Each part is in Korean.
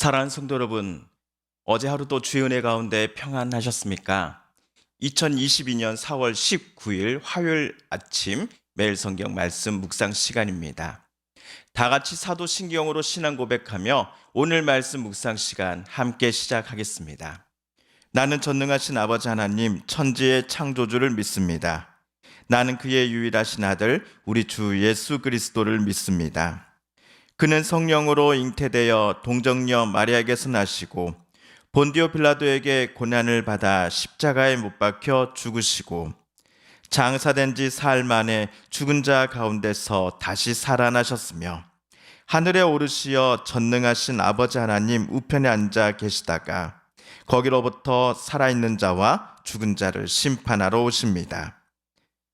사랑하는 성도 여러분, 어제 하루도 주의 은혜 가운데 평안하셨습니까? 2022년 4월 19일 화요일 아침 매일 성경 말씀 묵상 시간입니다. 다 같이 사도신경으로 신앙 고백하며 오늘 말씀 묵상 시간 함께 시작하겠습니다. 나는 전능하신 아버지 하나님 천지의 창조주를 믿습니다. 나는 그의 유일하신 아들 우리 주 예수 그리스도를 믿습니다. 그는 성령으로 잉태되어 동정녀 마리아에게서 나시고 본디오 빌라도에게 고난을 받아 십자가에 못 박혀 죽으시고 장사된 지 사흘 만에 죽은 자 가운데서 다시 살아나셨으며 하늘에 오르시어 전능하신 아버지 하나님 우편에 앉아 계시다가 거기로부터 살아있는 자와 죽은 자를 심판하러 오십니다.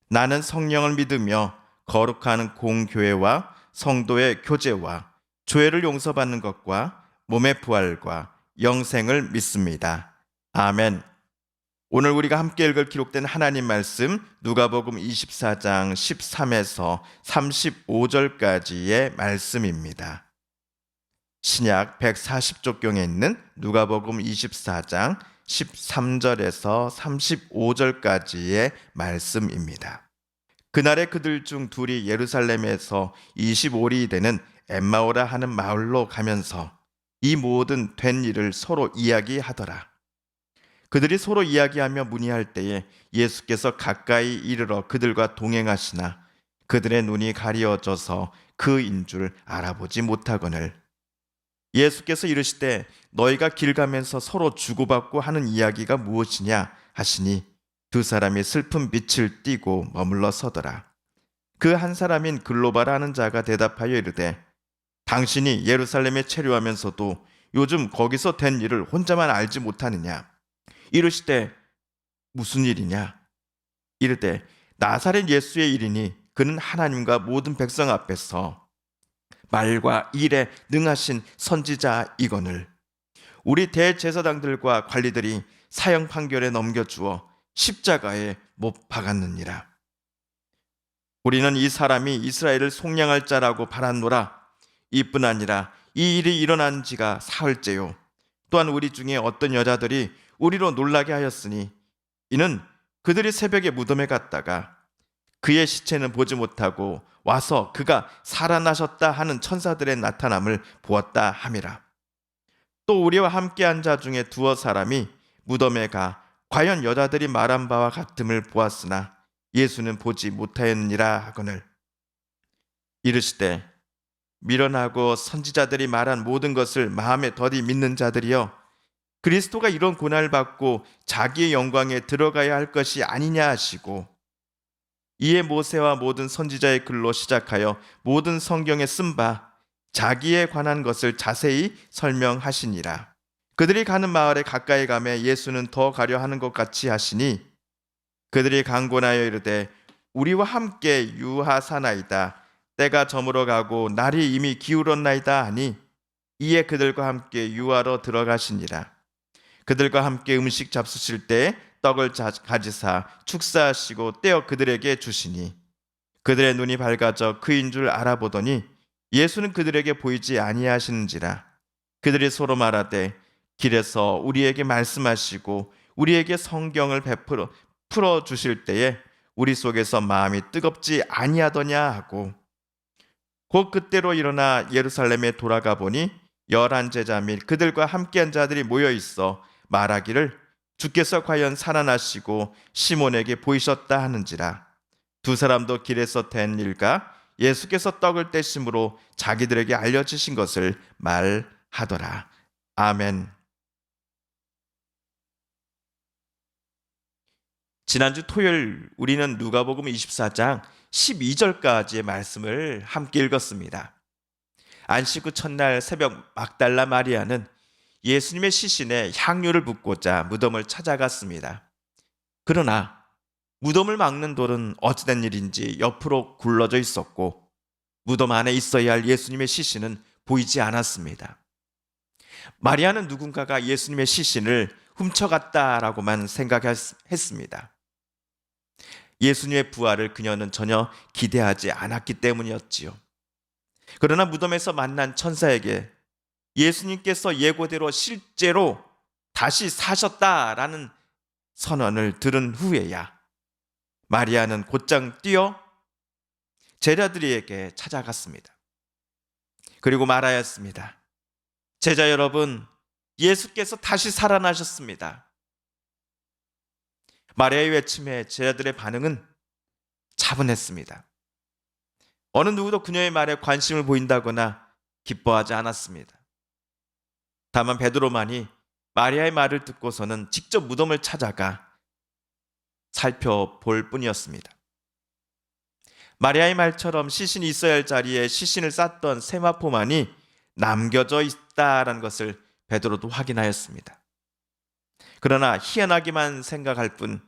나는 성령을 믿으며 거룩한 공교회와 성도의 교제와 죄를 용서받는 것과 몸의 부활과 영생을 믿습니다. 아멘. 오늘 우리가 함께 읽을 기록된 하나님 말씀 누가복음 24장 13에서 35절까지의 말씀입니다. 신약 140쪽경에 있는 누가복음 24장 13절에서 35절까지의 말씀입니다. 그날에 그들 중 둘이 예루살렘에서 25리 되는 엠마오라 하는 마을로 가면서 이 모든 된 일을 서로 이야기하더라. 그들이 서로 이야기하며 문의할 때에 예수께서 가까이 이르러 그들과 동행하시나 그들의 눈이 가리어져서 그인 줄 알아보지 못하거늘. 예수께서 이르시되 너희가 길 가면서 서로 주고받고 하는 이야기가 무엇이냐 하시니 두 사람이 슬픈 빛을 띠고 머물러 서더라. 그 한 사람인 글로바라 하는 자가 대답하여 이르되 당신이 예루살렘에 체류하면서도 요즘 거기서 된 일을 혼자만 알지 못하느냐? 이르시되 무슨 일이냐? 이르되 나사렛 예수의 일이니 그는 하나님과 모든 백성 앞에서 말과 일에 능하신 선지자이거늘 우리 대제사장들과 관리들이 사형 판결에 넘겨주어 십자가에 못 박았느니라. 우리는 이 사람이 이스라엘을 속량할 자라고 바랐노라. 이뿐 아니라 이 일이 일어난 지가 사흘째요. 또한 우리 중에 어떤 여자들이 우리로 놀라게 하였으니 이는 그들이 새벽에 무덤에 갔다가 그의 시체는 보지 못하고 와서 그가 살아나셨다 하는 천사들의 나타남을 보았다 함이라. 또 우리와 함께한 자 중에 두어 사람이 무덤에 가 과연 여자들이 말한 바와 같음을 보았으나 예수는 보지 못하였느니라 하거늘. 이르시되 미련하고 선지자들이 말한 모든 것을 마음에 더디 믿는 자들이여 그리스도가 이런 고난을 받고 자기의 영광에 들어가야 할 것이 아니냐 하시고 이에 모세와 모든 선지자의 글로 시작하여 모든 성경에 쓴 바 자기에 관한 것을 자세히 설명하시니라. 그들이 가는 마을에 가까이 가매 예수는 더 가려 하는 것 같이 하시니 그들이 강권하여 이르되 우리와 함께 유하사나이다. 때가 저물어 가고 날이 이미 기울었나이다 하니 이에 그들과 함께 유하러 들어가시니라. 그들과 함께 음식 잡수실 때 떡을 가지사 축사하시고 떼어 그들에게 주시니 그들의 눈이 밝아져 그인 줄 알아보더니 예수는 그들에게 보이지 아니하시는지라. 그들이 서로 말하되 길에서 우리에게 말씀하시고 우리에게 성경을 풀어 주실 때에 우리 속에서 마음이 뜨겁지 아니하더냐 하고 곧 그때로 일어나 예루살렘에 돌아가 보니 11 제자 및 그들과 함께한 자들이 모여 있어 말하기를 주께서 과연 살아나시고 시몬에게 보이셨다 하는지라. 두 사람도 길에서 된 일과 예수께서 떡을 떼심으로 자기들에게 알려주신 것을 말하더라. 아멘. 지난주 토요일 우리는 누가복음 24장 12절까지의 말씀을 함께 읽었습니다. 안식 후 첫날 새벽 막달라 마리아는 예수님의 시신에 향유를 붓고자 무덤을 찾아갔습니다. 그러나 무덤을 막는 돌은 어찌된 일인지 옆으로 굴러져 있었고 무덤 안에 있어야 할 예수님의 시신은 보이지 않았습니다. 마리아는 누군가가 예수님의 시신을 훔쳐갔다라고만 생각했습니다. 예수님의 부활을 그녀는 전혀 기대하지 않았기 때문이었지요. 그러나 무덤에서 만난 천사에게 예수님께서 예고대로 실제로 다시 사셨다라는 선언을 들은 후에야 마리아는 곧장 뛰어 제자들에게 찾아갔습니다. 그리고 말하였습니다. 제자 여러분, 예수께서 다시 살아나셨습니다. 마리아의 외침에 제자들의 반응은 차분했습니다. 어느 누구도 그녀의 말에 관심을 보인다거나 기뻐하지 않았습니다. 다만 베드로만이 마리아의 말을 듣고서는 직접 무덤을 찾아가 살펴볼 뿐이었습니다. 마리아의 말처럼 시신이 있어야 할 자리에 시신을 쌌던 세마포만이 남겨져 있다라는 것을 베드로도 확인하였습니다. 그러나 희한하기만 생각할 뿐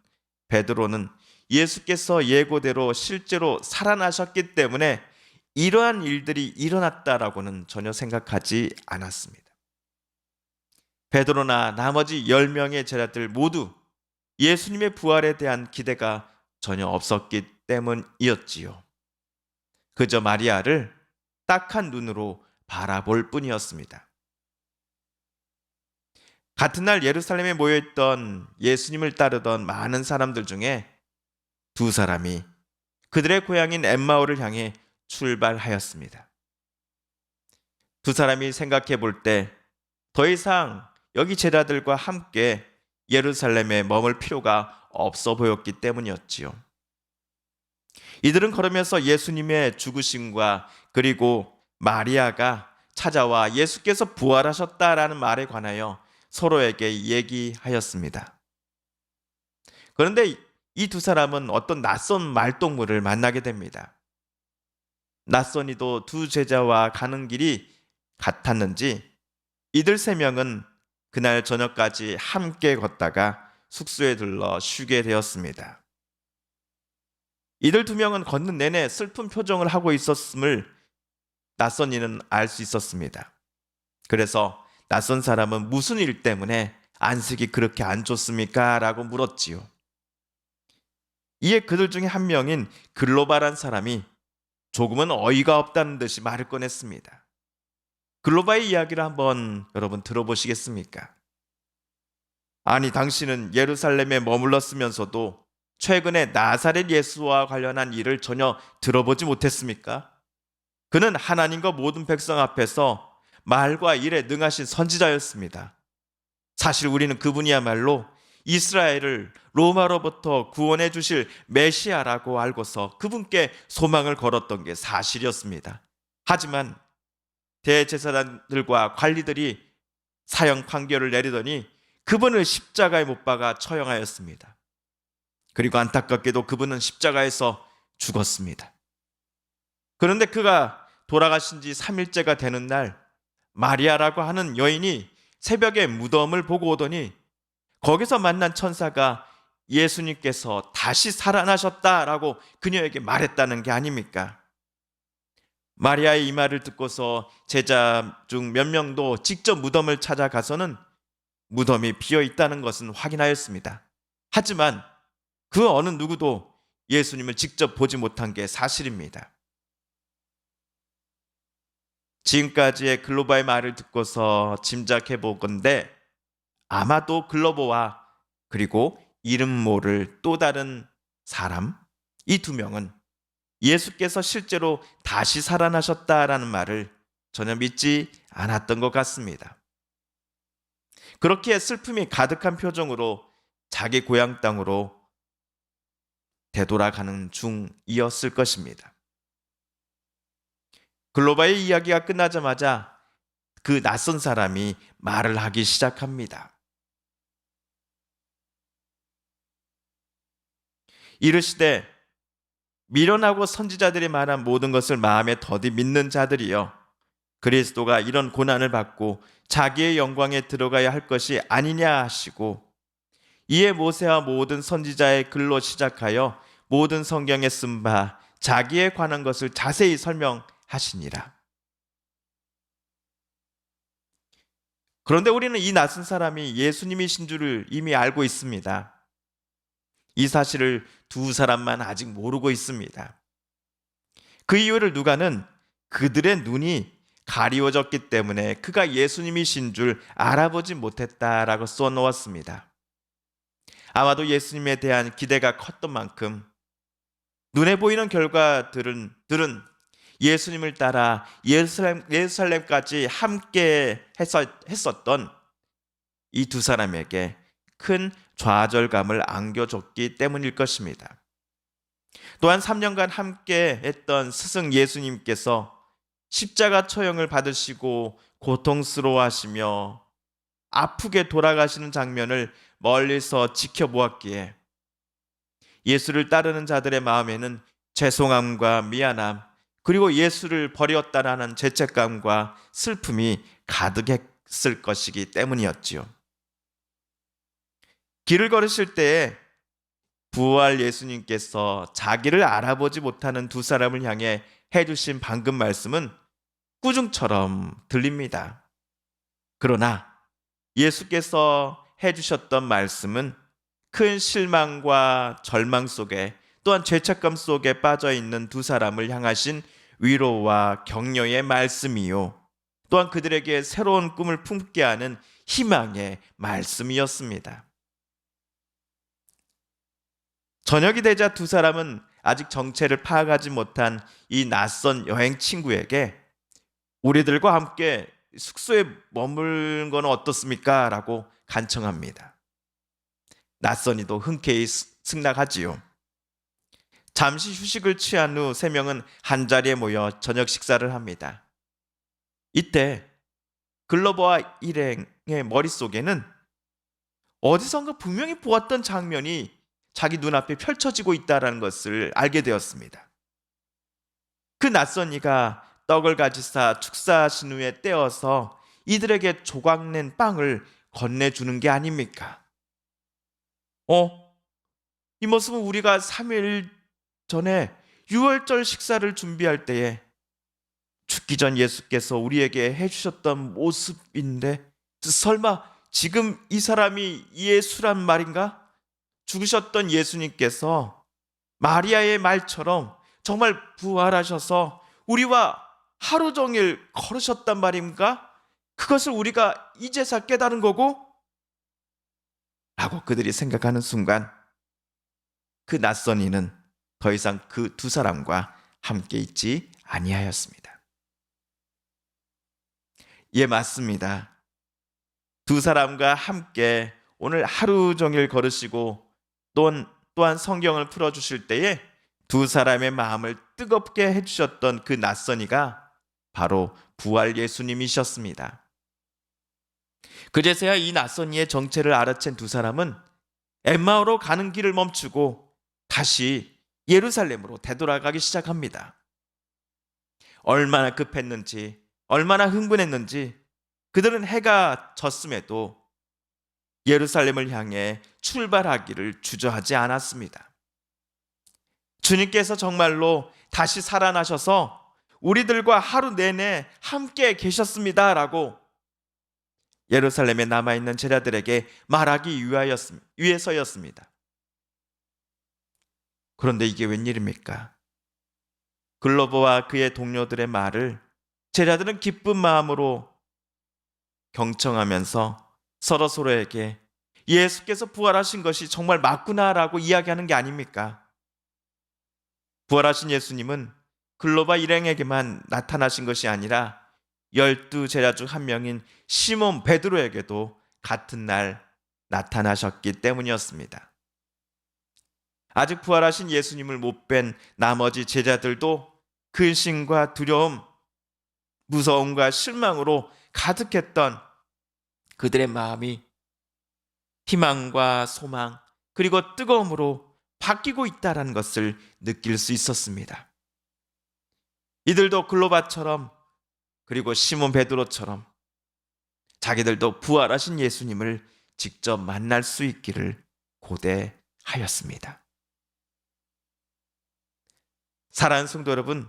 베드로는 예수께서 예고대로 실제로 살아나셨기 때문에 이러한 일들이 일어났다라고는 전혀 생각하지 않았습니다. 베드로나 나머지 10명의 제자들 모두 예수님의 부활에 대한 기대가 전혀 없었기 때문이었지요. 그저 마리아를 딱한 눈으로 바라볼 뿐이었습니다. 같은 날 예루살렘에 모여있던 예수님을 따르던 많은 사람들 중에 두 사람이 그들의 고향인 엠마오를 향해 출발하였습니다. 두 사람이 생각해 볼 때 더 이상 여기 제자들과 함께 예루살렘에 머물 필요가 없어 보였기 때문이었지요. 이들은 걸으면서 예수님의 죽으심과 그리고 마리아가 찾아와 예수께서 부활하셨다라는 말에 관하여 서로에게 얘기하였습니다. 그런데 이 두 사람은 어떤 낯선 말동무를 만나게 됩니다. 낯선이도 두 제자와 가는 길이 같았는지 이들 세 명은 그날 저녁까지 함께 걷다가 숙소에 들러 쉬게 되었습니다. 이들 두 명은 걷는 내내 슬픈 표정을 하고 있었음을 낯선이는 알 수 있었습니다. 그래서 낯선 사람은 무슨 일 때문에 안색이 그렇게 안 좋습니까? 라고 물었지요. 이에 그들 중에 한 명인 글로바란 사람이 조금은 어이가 없다는 듯이 말을 꺼냈습니다. 글로바의 이야기를 한번 여러분 들어보시겠습니까? 아니, 당신은 예루살렘에 머물렀으면서도 최근에 나사렛 예수와 관련한 일을 전혀 들어보지 못했습니까? 그는 하나님과 모든 백성 앞에서 말과 일에 능하신 선지자였습니다. 사실 우리는 그분이야말로 이스라엘을 로마로부터 구원해 주실 메시아라고 알고서 그분께 소망을 걸었던 게 사실이었습니다. 하지만 대제사장들과 관리들이 사형 판결을 내리더니 그분을 십자가에 못 박아 처형하였습니다. 그리고 안타깝게도 그분은 십자가에서 죽었습니다. 그런데 그가 돌아가신 지 3일째가 되는 날 마리아라고 하는 여인이 새벽에 무덤을 보고 오더니 거기서 만난 천사가 예수님께서 다시 살아나셨다라고 그녀에게 말했다는 게 아닙니까? 마리아의 이 말을 듣고서 제자 중 몇 명도 직접 무덤을 찾아가서는 무덤이 비어 있다는 것은 확인하였습니다. 하지만 그 어느 누구도 예수님을 직접 보지 못한 게 사실입니다. 지금까지의 글로바의 말을 듣고서 짐작해 보건대 아마도 글로버와 그리고 이름 모를 또 다른 사람, 이 두 명은 예수께서 실제로 다시 살아나셨다라는 말을 전혀 믿지 않았던 것 같습니다. 그렇게 슬픔이 가득한 표정으로 자기 고향 땅으로 되돌아가는 중이었을 것입니다. 글로바의 이야기가 끝나자마자 그 낯선 사람이 말을 하기 시작합니다. 이르시되 미련하고 선지자들이 말한 모든 것을 마음에 더디 믿는 자들이여, 그리스도가 이런 고난을 받고 자기의 영광에 들어가야 할 것이 아니냐 하시고, 이에 모세와 모든 선지자의 글로 시작하여 모든 성경에 쓴 바 자기에 관한 것을 자세히 설명하시니라. 그런데 우리는 이 낯선 사람이 예수님이신 줄을 이미 알고 있습니다. 이 사실을 두 사람만 아직 모르고 있습니다. 그 이유를 누가는 그들의 눈이 가리워졌기 때문에 그가 예수님이신 줄 알아보지 못했다라고 써놓았습니다. 아마도 예수님에 대한 기대가 컸던 만큼 눈에 보이는 결과들은 예수님을 따라 예루살렘까지 함께 했었던 이 두 사람에게 큰 좌절감을 안겨줬기 때문일 것입니다. 또한 3년간 함께 했던 스승 예수님께서 십자가 처형을 받으시고 고통스러워하시며 아프게 돌아가시는 장면을 멀리서 지켜보았기에 예수를 따르는 자들의 마음에는 죄송함과 미안함, 그리고 예수를 버렸다라는 죄책감과 슬픔이 가득했을 것이기 때문이었지요. 길을 걸으실 때에 부활 예수님께서 자기를 알아보지 못하는 두 사람을 향해 해주신 방금 말씀은 꾸중처럼 들립니다. 그러나 예수께서 해주셨던 말씀은 큰 실망과 절망 속에, 또한 죄책감 속에 빠져있는 두 사람을 향하신 위로와 격려의 말씀이요, 또한 그들에게 새로운 꿈을 품게 하는 희망의 말씀이었습니다. 저녁이 되자 두 사람은 아직 정체를 파악하지 못한 이 낯선 여행 친구에게 우리들과 함께 숙소에 머무는 건 어떻습니까? 라고 간청합니다. 낯선이도 흔쾌히 승낙하지요. 잠시 휴식을 취한 후 세 명은 한자리에 모여 저녁 식사를 합니다. 이때 글로버와 일행의 머릿속에는 어디선가 분명히 보았던 장면이 자기 눈앞에 펼쳐지고 있다는 것을 알게 되었습니다. 그 낯선 이가 떡을 가지사 축사하신 후에 떼어서 이들에게 조각낸 빵을 건네주는 게 아닙니까? 이 모습은 우리가 3일 전에 유월절 식사를 준비할 때에 죽기 전 예수께서 우리에게 해주셨던 모습인데, 설마 지금 이 사람이 예수란 말인가? 죽으셨던 예수님께서 마리아의 말처럼 정말 부활하셔서 우리와 하루 종일 걸으셨단 말인가? 그것을 우리가 이제서 깨달은 거고? 라고 그들이 생각하는 순간 그 낯선 이는 더 이상 그 두 사람과 함께 있지 아니하였습니다. 예, 맞습니다. 두 사람과 함께 오늘 하루 종일 걸으시고 또한 성경을 풀어주실 때에 두 사람의 마음을 뜨겁게 해주셨던 그 낯선 이가 바로 부활 예수님이셨습니다. 그제서야 이 낯선 이의 정체를 알아챈 두 사람은 엠마오로 가는 길을 멈추고 다시 예루살렘으로 되돌아가기 시작합니다. 얼마나 급했는지, 얼마나 흥분했는지 그들은 해가 졌음에도 예루살렘을 향해 출발하기를 주저하지 않았습니다. 주님께서 정말로 다시 살아나셔서 우리들과 하루 내내 함께 계셨습니다라고 예루살렘에 남아있는 제자들에게 말하기 위해서였습니다. 그런데 이게 웬일입니까? 글로버와 그의 동료들의 말을 제자들은 기쁜 마음으로 경청하면서 서로에게 예수께서 부활하신 것이 정말 맞구나라고 이야기하는 게 아닙니까? 부활하신 예수님은 글로바 일행에게만 나타나신 것이 아니라 12 제자 중 한 명인 시몬 베드로에게도 같은 날 나타나셨기 때문이었습니다. 아직 부활하신 예수님을 못 뵌 나머지 제자들도 근심과 두려움, 무서움과 실망으로 가득했던 그들의 마음이 희망과 소망, 그리고 뜨거움으로 바뀌고 있다는 것을 느낄 수 있었습니다. 이들도 글로바처럼, 그리고 시몬 베드로처럼 자기들도 부활하신 예수님을 직접 만날 수 있기를 고대하였습니다. 사랑하는 성도 여러분,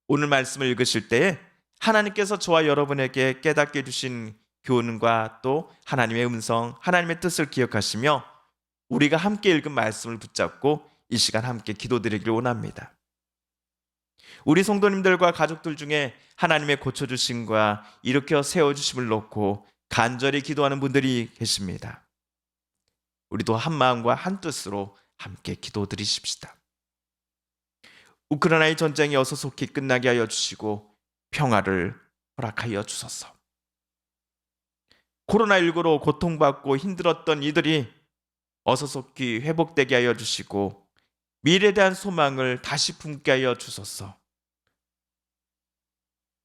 오늘 말씀을 읽으실 때에 하나님께서 저와 여러분에게 깨닫게 주신 교훈과 또 하나님의 음성, 하나님의 뜻을 기억하시며 우리가 함께 읽은 말씀을 붙잡고 이 시간 함께 기도드리기를 원합니다. 우리 성도님들과 가족들 중에 하나님의 고쳐주심과 일으켜 세워주심을 놓고 간절히 기도하는 분들이 계십니다. 우리도 한 마음과 한 뜻으로 함께 기도드리십시다. 우크라이나의 전쟁이 어서 속히 끝나게 하여 주시고 평화를 허락하여 주소서. 코로나19로 고통받고 힘들었던 이들이 어서 속히 회복되게 하여 주시고 미래에 대한 소망을 다시 품게 하여 주소서.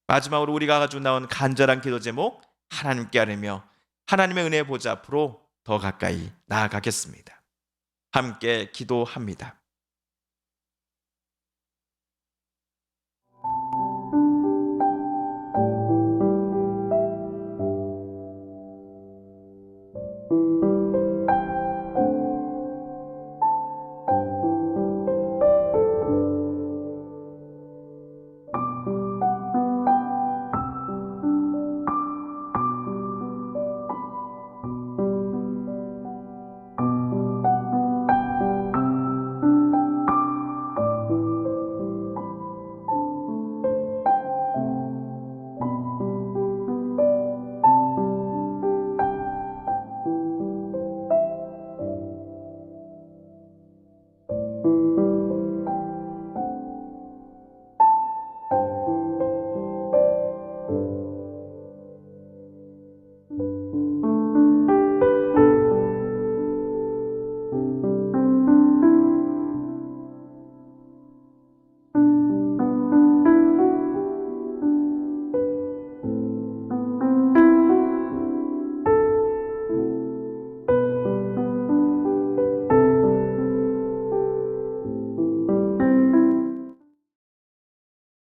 마지막으로 우리가 가지고 나온 간절한 기도 제목 하나님께 아뢰며 하나님의 은혜의 보좌 앞으로 더 가까이 나아가겠습니다. 함께 기도합니다.